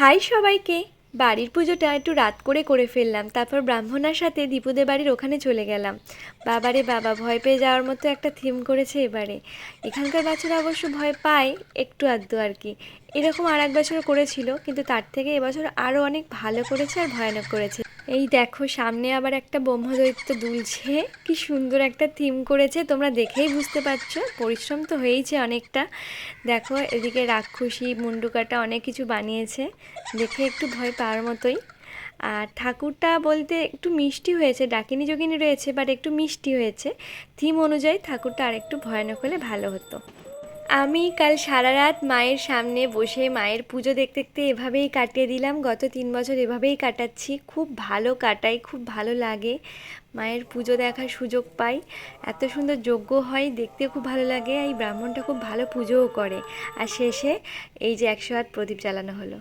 High সবাইকে। বাড়ির পুজোটা একটু রাত করে ফেললাম, তারপর ব্রাহ্মণার সাথে দীপুদের বাড়ির ওখানে চলে গেলাম। বাবারে বাবা, ভয় পেয়ে যাওয়ার মতো একটা থিম করেছে এবারে। এখানকার বাচ্চারা অবশ্য ভয় পায় একটু আধটু আর কি। এরকম আর এক বছর করেছিল, কিন্তু তার থেকে এবছর আরও অনেক ভালো করেছে আর ভয়ানক করেছে। এই দেখো, সামনে আবার একটা ব্রহ্মদৈত্য দুলছে। কি সুন্দর একটা থিম করেছে, তোমরা দেখেই বুঝতে পারছো পরিশ্রম তো হয়েইছে অনেকটা। দেখো এদিকে রাক্ষসী মুন্ডুকাটা অনেক কিছু বানিয়েছে, দেখে একটু ভয় পাওয়ার মতোই। আর ঠাকুরটা বলতে একটু মিষ্টি হয়েছে, ডাকিনী যোগিনী রয়েছে বাট একটু মিষ্টি হয়েছে। থিম অনুযায়ী ঠাকুরটা আর একটু ভয়ানক হলে ভালো হতো। আমি কাল সারা রাত মায়ের সামনে বসে মায়ের পুজো দেখতে দেখতে এভাবেই কাটিয়ে দিলাম। গত 3 বছর এভাবেই কাটাচ্ছি, খুব ভালো কাটাই, খুব ভালো লাগে। মায়ের পুজো দেখার সুযোগ পাই, এত সুন্দর যজ্ঞ হয়, দেখতে খুব ভালো লাগে। এই ব্রাহ্মণটা খুব ভালো পুজোও করে। আর শেষে এই যে 108 প্রদীপ জ্বালানো হলো।